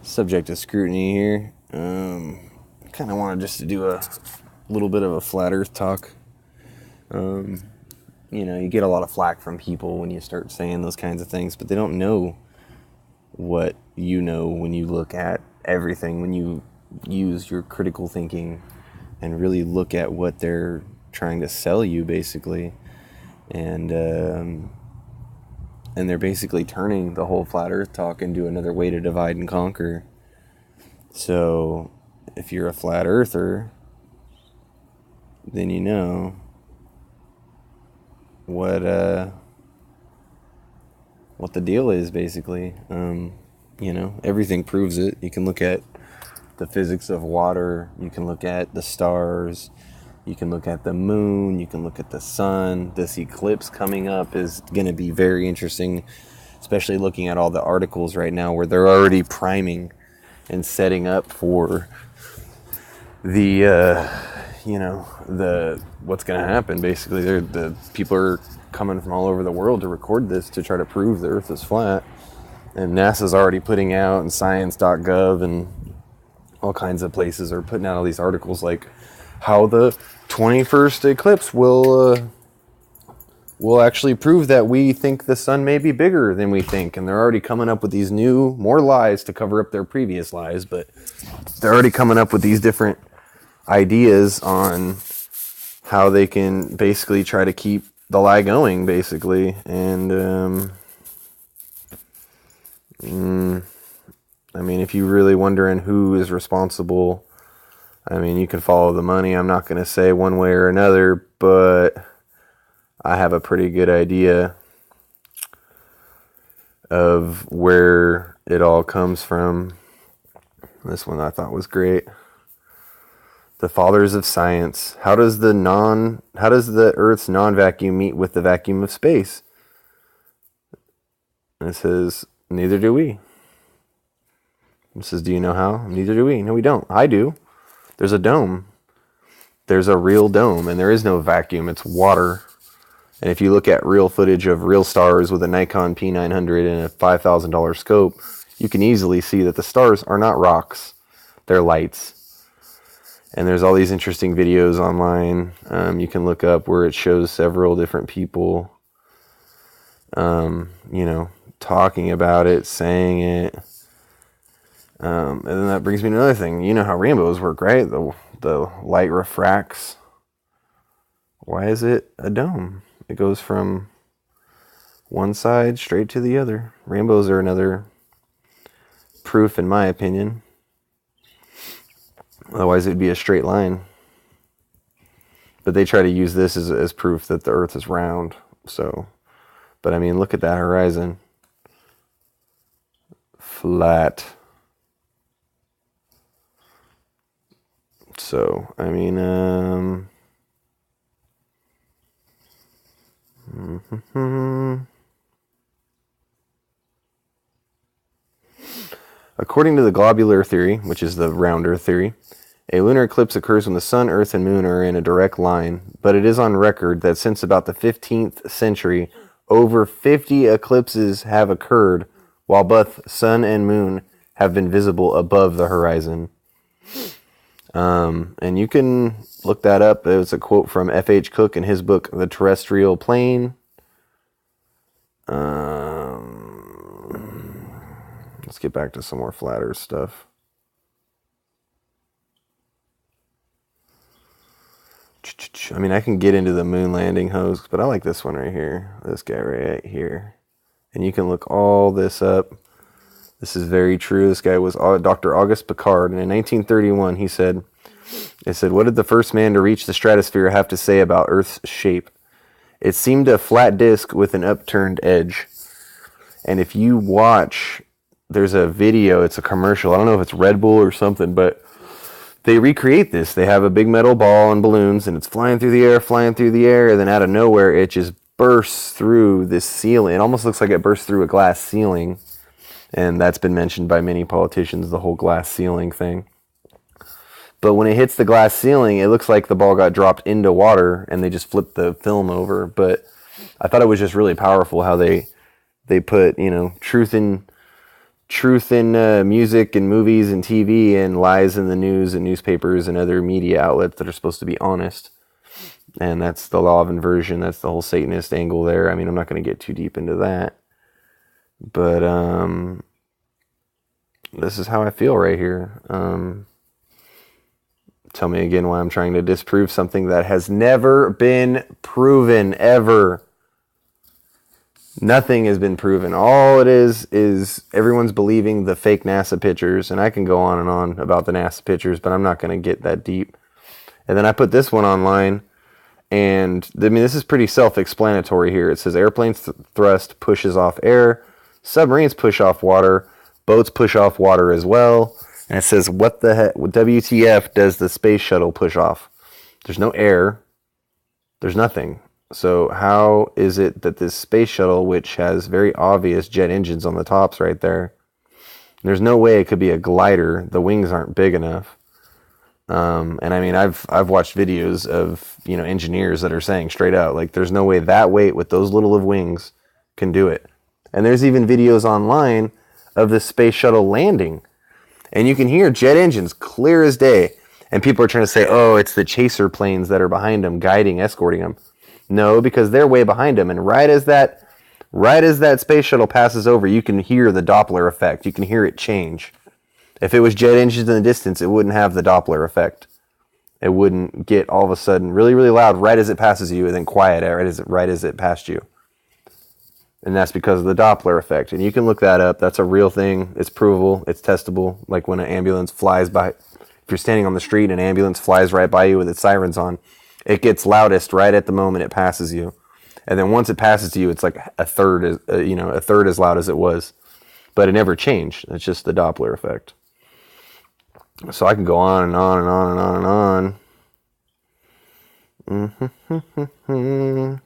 subject of scrutiny here. Kind of wanted just to do a little bit of a flat earth talk. You get a lot of flack from people when you start saying those kinds of things, but they don't know what you know when you look at everything, when you use your critical thinking and really look at what they're trying to sell you, basically. And they're basically turning the whole flat earth talk into another way to divide and conquer. So if you're a flat earther, then you know what the deal is, basically. Everything proves it. You can look at the physics of water, you can look at the stars, you can look at the moon, you can look at the sun. This eclipse coming up is going to be very interesting, especially looking at all the articles right now where they're already priming and setting up for the what's going to happen. Basically, the people are coming from all over the world to record this to try to prove the Earth is flat. And NASA's already putting out, and science.gov and all kinds of places are putting out all these articles like how the 21st eclipse will actually prove that we think the sun may be bigger than we think. And they're already coming up with these more lies to cover up their previous lies, but they're already coming up with these different ideas on how they can basically try to keep the lie going, basically. And if you're really wondering who is responsible, you can follow the money. I'm not going to say one way or another, but I have a pretty good idea of where it all comes from. This one I thought was great. The fathers of science. How does the Earth's non-vacuum meet with the vacuum of space? And it says, neither do we. It says, do you know how? Neither do we. No, we don't. I do. There's a dome. There's a real dome, and there is no vacuum. It's water. And if you look at real footage of real stars with a Nikon P900 and a $5,000 scope, you can easily see that the stars are not rocks. They're lights. And there's all these interesting videos online you can look up where it shows several different people, talking about it, saying it. And then that brings me to another thing. You know how rainbows work, right? The light refracts. Why is it a dome? It goes from one side straight to the other. Rainbows are another proof, in my opinion. Otherwise, it'd be a straight line. But they try to use this as proof that the Earth is round. So, but look at that horizon. Flat. So, according to the globular theory, which is the round Earth theory, a lunar eclipse occurs when the sun, earth, and moon are in a direct line, but it is on record that since about the 15th century, over 50 eclipses have occurred while both sun and moon have been visible above the horizon. And you can look that up. It's a quote from F.H. Cook in his book, The Terrestrial Plane. Let's get back to some more flat earth stuff. I can get into the moon landing hoax, but I like this one right here. This guy right here. And you can look all this up. This is very true. This guy was Dr. Auguste Piccard, and in 1931 he said, what did the first man to reach the stratosphere have to say about Earth's shape? It seemed a flat disk with an upturned edge. And if you watch, there's a video, it's a commercial, I don't know if it's Red Bull or something, but they recreate this. They have a big metal ball and balloons, and it's flying through the air, and then out of nowhere it just bursts through this ceiling. It almost looks like it bursts through a glass ceiling. And that's been mentioned by many politicians, the whole glass ceiling thing. But when it hits the glass ceiling, it looks like the ball got dropped into water and they just flipped the film over. But I thought it was just really powerful how they put, truth in truth in music and movies and TV and lies in the news and newspapers and other media outlets that are supposed to be honest. And that's the law of inversion. That's the whole Satanist angle there. I mean, I'm not going to get too deep into that. But this is how I feel right here. Tell me again why I'm trying to disprove something that has never been proven, ever. Nothing has been proven. All it is everyone's believing the fake NASA pictures. And I can go on and on about the NASA pictures, but I'm not going to get that deep. And then I put this one online. And, I mean, this is pretty self-explanatory here. It says airplanes thrust pushes off air. Submarines push off water. Boats push off water as well. And it says, what the heck, WTF does the space shuttle push off? There's no air. There's nothing. So how is it that this space shuttle, which has very obvious jet engines on the tops right there, there's no way it could be a glider. The wings aren't big enough. And I mean, I've watched videos of, engineers that are saying straight out, like, there's no way that weight with those little of wings can do it. And there's even videos online of the space shuttle landing. And you can hear jet engines clear as day. And people are trying to say, oh, it's the chaser planes that are behind them, guiding, escorting them. No, because they're way behind them. And right as that space shuttle passes over, you can hear the Doppler effect. You can hear it change. If it was jet engines in the distance, it wouldn't have the Doppler effect. It wouldn't get all of a sudden really, really loud right as it passes you and then quiet right as it passed you. And that's because of the Doppler effect. And you can look that up. That's a real thing. It's provable. It's testable. Like when an ambulance flies by. If you're standing on the street and an ambulance flies right by you with its sirens on, it gets loudest right at the moment it passes you. And then once it passes you, it's like a third as loud as it was. But it never changed. It's just the Doppler effect. So I can go on and on and on and on and on.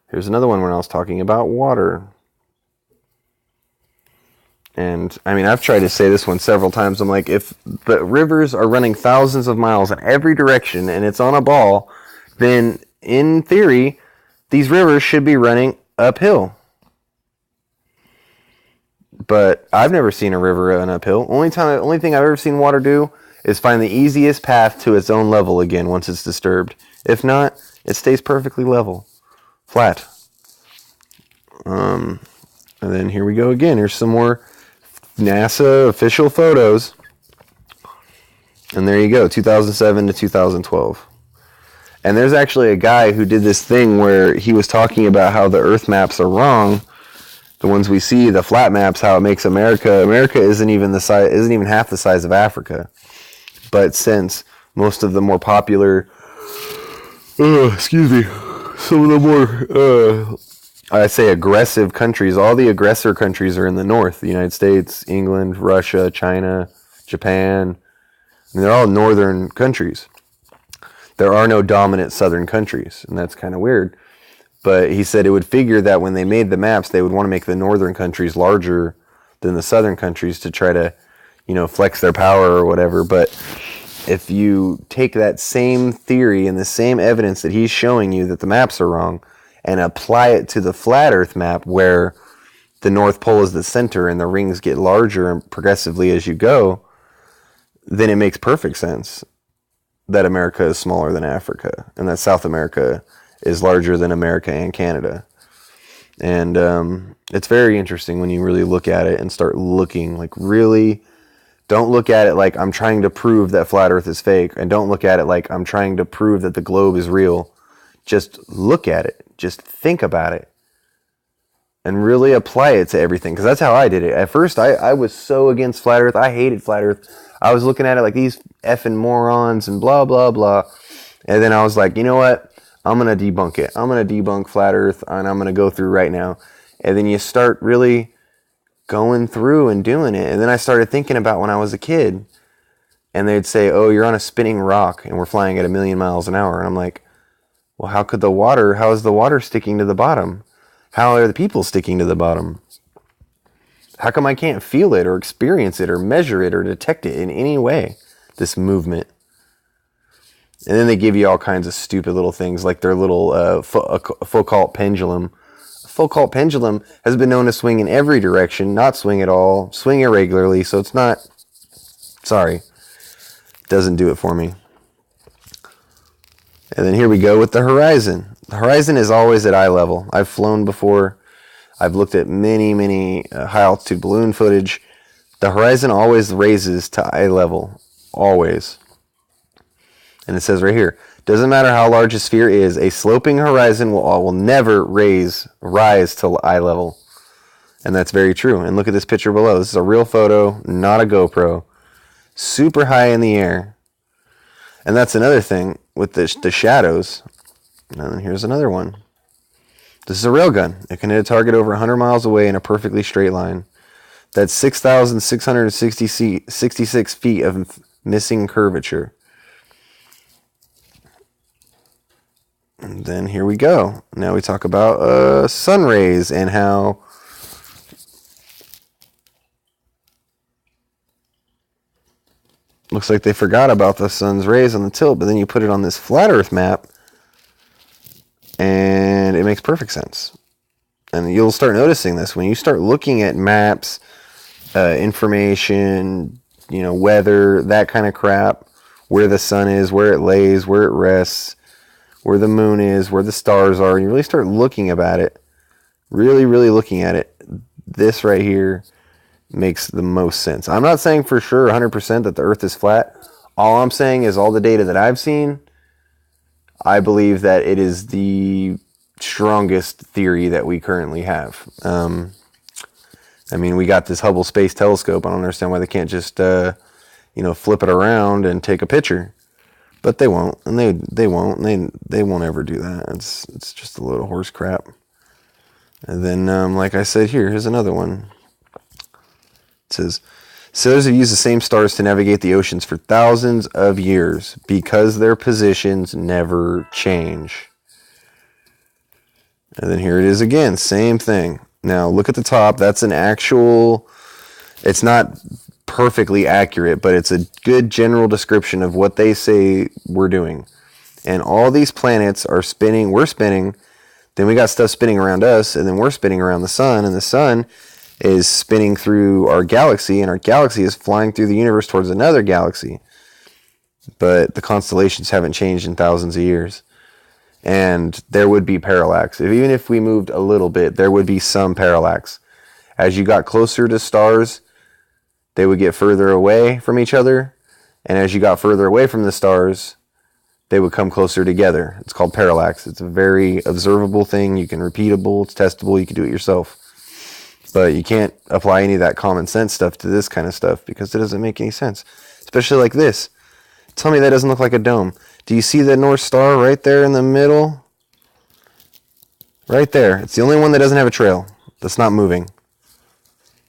Here's another one when I was talking about water. And, I mean, I've tried to say this one several times. I'm like, if the rivers are running thousands of miles in every direction and it's on a ball, then, in theory, these rivers should be running uphill. But I've never seen a river run uphill. Only thing I've ever seen water do is find the easiest path to its own level again once it's disturbed. If not, it stays perfectly level, flat. And then here we go again. Here's some more NASA official photos. And there you go, 2007 to 2012. And there's actually a guy who did this thing where he was talking about how the Earth maps are wrong. The ones we see, the flat maps, how it makes America isn't even half the size of Africa. But since most of the more popular, some of the more, I say aggressive countries, all the aggressor countries are in the north. The United States, England, Russia, China, Japan. I mean, they're all northern countries. There are no dominant southern countries, and that's kind of weird. But he said it would figure that when they made the maps, they would want to make the northern countries larger than the southern countries to try to, flex their power or whatever. But if you take that same theory and the same evidence that he's showing you that the maps are wrong and apply it to the flat Earth map where the North Pole is the center and the rings get larger and progressively as you go, then it makes perfect sense that America is smaller than Africa and that South America is larger than America and Canada. And it's very interesting when you really look at it and start looking, like, really, don't look at it like I'm trying to prove that flat Earth is fake, and don't look at it like I'm trying to prove that the globe is real. Just look at it. Just think about it. And really apply it to everything. Because that's how I did it. At first, I was so against flat Earth. I hated flat Earth. I was looking at it like these effing morons and blah, blah, blah. And then I was like, you know what? I'm going to debunk it. I'm going to debunk flat Earth, and I'm going to go through right now. And then you start really going through and doing it. And then I started thinking about when I was a kid. And they'd say, oh, you're on a spinning rock, and we're flying at 1,000,000 miles an hour. And I'm like, well, how is the water sticking to the bottom? How are the people sticking to the bottom? How come I can't feel it or experience it or measure it or detect it in any way, this movement? And then they give you all kinds of stupid little things like their little Foucault pendulum Foucault pendulum has been known to swing in every direction, not swing at all, swing irregularly, so it's not, sorry, doesn't do it for me. And then here we go with the horizon. The horizon is always at eye level. I've flown before. I've looked at many high altitude balloon footage. The horizon always raises to eye level, always. And it says right here, doesn't matter how large a sphere is, a sloping horizon will never rise to eye level. And that's very true. And look at this picture below. This is a real photo, not a GoPro. Super high in the air. And that's another thing with the shadows. And then here's another one. This is a railgun. It can hit a target over 100 miles away in a perfectly straight line. That's 6,666 feet of missing curvature. And then here we go. Now we talk about sun rays and how looks like they forgot about the sun's rays on the tilt, but then you put it on this flat Earth map and it makes perfect sense. And you'll start noticing this when you start looking at maps, information, weather, that kind of crap, where the sun is, where it lays, where it rests, where the moon is, where the stars are, and you really start looking about it, really looking at it, this right here makes the most sense. I'm not saying for sure 100% that the Earth is flat. All I'm saying is all the data that I've seen, I believe that it is the strongest theory that we currently have. We got this Hubble Space Telescope. I don't understand why they can't just, flip it around and take a picture. But they won't, and they won't, and they won't ever do that. It's just a load of horse crap. And then, like I said, here's another one. It says, sailors have used the same stars to navigate the oceans for thousands of years because their positions never change. And then here it is again, same thing. Now look at the top. That's an actual, it's not perfectly accurate, but it's a good general description of what they say we're doing. And all these planets are spinning, we're spinning, then we got stuff spinning around us, and then we're spinning around the sun, and the sun is spinning through our galaxy, and our galaxy is flying through the universe towards another galaxy. But the constellations haven't changed in thousands of years. And there would be parallax. Even if we moved a little bit, there would be some parallax. As you got closer to stars, they would get further away from each other. And as you got further away from the stars, they would come closer together. It's called parallax. It's a very observable thing. You can repeatable, it's testable, you can do it yourself. But you can't apply any of that common sense stuff to this kind of stuff because it doesn't make any sense. Especially like this. Tell me that doesn't look like a dome. Do you see the North Star right there in the middle? Right there. It's the only one that doesn't have a trail. That's not moving.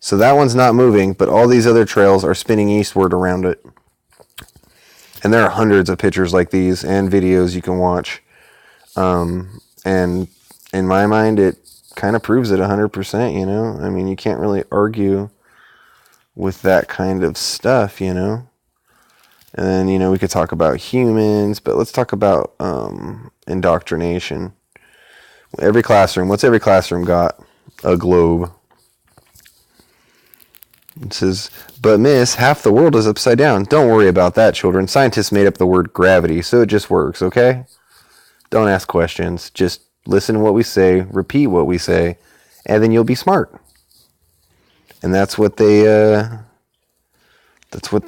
So that one's not moving, but all these other trails are spinning eastward around it. And there are hundreds of pictures like these and videos you can watch. And in my mind, it kind of proves it 100%, you can't really argue with that kind of stuff, And then, we could talk about humans, but let's talk about indoctrination. What's every classroom got? A globe. It says, but miss, half the world is upside down. Don't worry about that, children. Scientists made up the word gravity, so it just works, okay? Don't ask questions. Just listen to what we say, repeat what we say, and then you'll be smart. And that's what they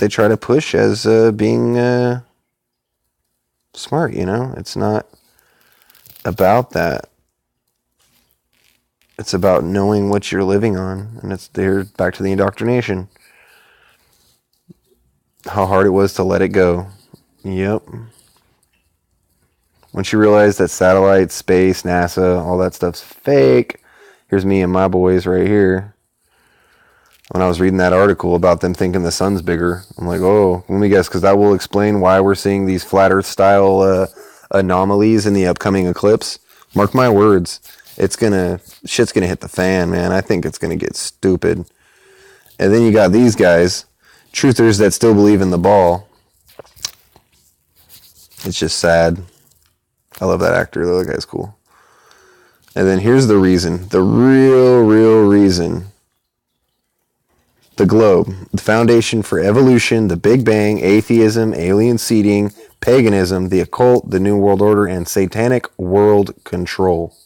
try to push as being smart, It's not about that. It's about knowing what you're living on, and it's there back to the indoctrination. How hard it was to let it go. Yep. Once you realize that satellites, space, NASA, all that stuff's fake, here's me and my boys right here. When I was reading that article about them thinking the sun's bigger, I'm like, oh, let me guess, because that will explain why we're seeing these flat Earth style anomalies in the upcoming eclipse. Mark my words. Shit's gonna hit the fan, man. I think it's gonna get stupid. And then you got these guys, truthers that still believe in the ball. It's just sad. I love that actor though. That guy's cool. And then here's the reason, the real reason. The globe, the foundation for evolution, the Big Bang, atheism, alien seeding, paganism, the occult, the New World Order, and satanic world control.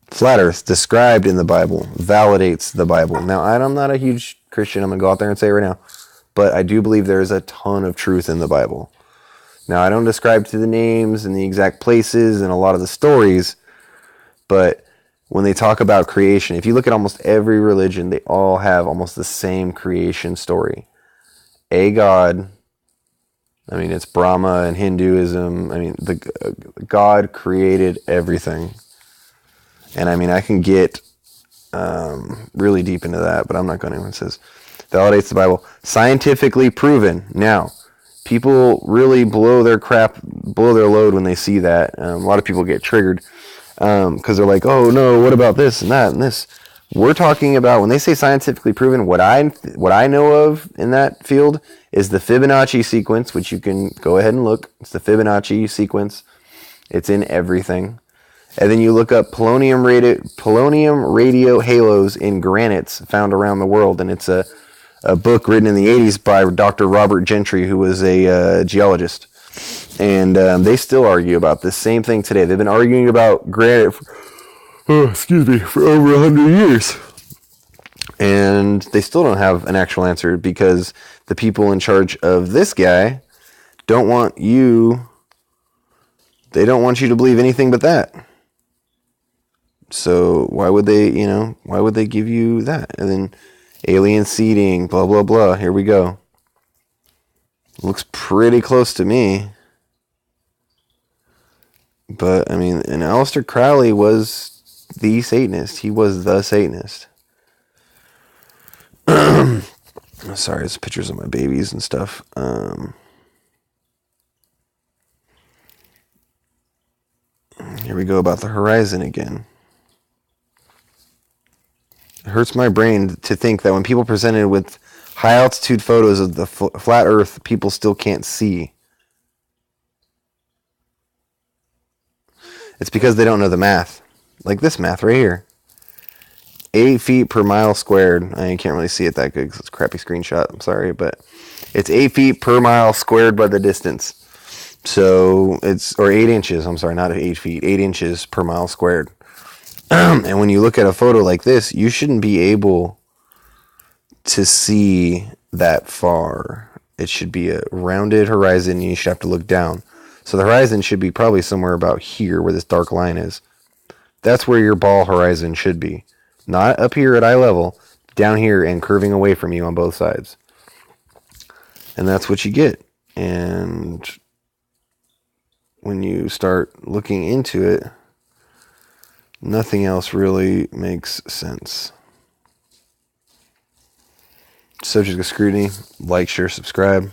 Flat Earth, described in the Bible, validates the Bible. Now, I'm not a huge Christian. I'm going to go out there and say it right now. But I do believe there is a ton of truth in the Bible. Now, I don't describe to the names and the exact places and a lot of the stories, but when they talk about creation, if you look at almost every religion, they all have almost the same creation story. A God, I mean, it's Brahma and Hinduism. I mean, God created everything. And I mean, I can get really deep into that, but I'm not going to. It says, validates the Bible. Scientifically proven. Now, people really blow their load when they see that. A lot of people get triggered because they're like, oh no, what about this and that and this? We're talking about, when they say scientifically proven, what I know of in that field is the Fibonacci sequence, which you can go ahead and look. It's the Fibonacci sequence. It's in everything. And then you look up polonium radio halos in granites found around the world, and it's a book written in the 80s by Dr. Robert Gentry, who was a geologist. And they still argue about this same thing today. They've been arguing about granite for over 100 years. And they still don't have an actual answer because the people in charge of this guy don't want you to believe anything but that. So why would they give you that? And then alien seeding, blah, blah, blah. Here we go. Looks pretty close to me. But, I mean, and Aleister Crowley was the Satanist. He was the Satanist. Sorry, it's pictures of my babies and stuff. Here we go about the horizon again. It hurts my brain to think that when people presented with high altitude photos of the flat Earth, people still can't see. It's because they don't know the math. Like this math right here. 8 feet per mile squared. I can't really see it that good because it's a crappy screenshot. I'm sorry, but it's 8 feet per mile squared by the distance. So or 8 inches. I'm sorry, not 8 feet. 8 inches per mile squared. And when you look at a photo like this, you shouldn't be able to see that far. It should be a rounded horizon, and you should have to look down. So the horizon should be probably somewhere about here where this dark line is. That's where your ball horizon should be. Not up here at eye level, down here and curving away from you on both sides. And that's what you get. And when you start looking into it, nothing else really makes sense. Subject of scrutiny, like, share, subscribe.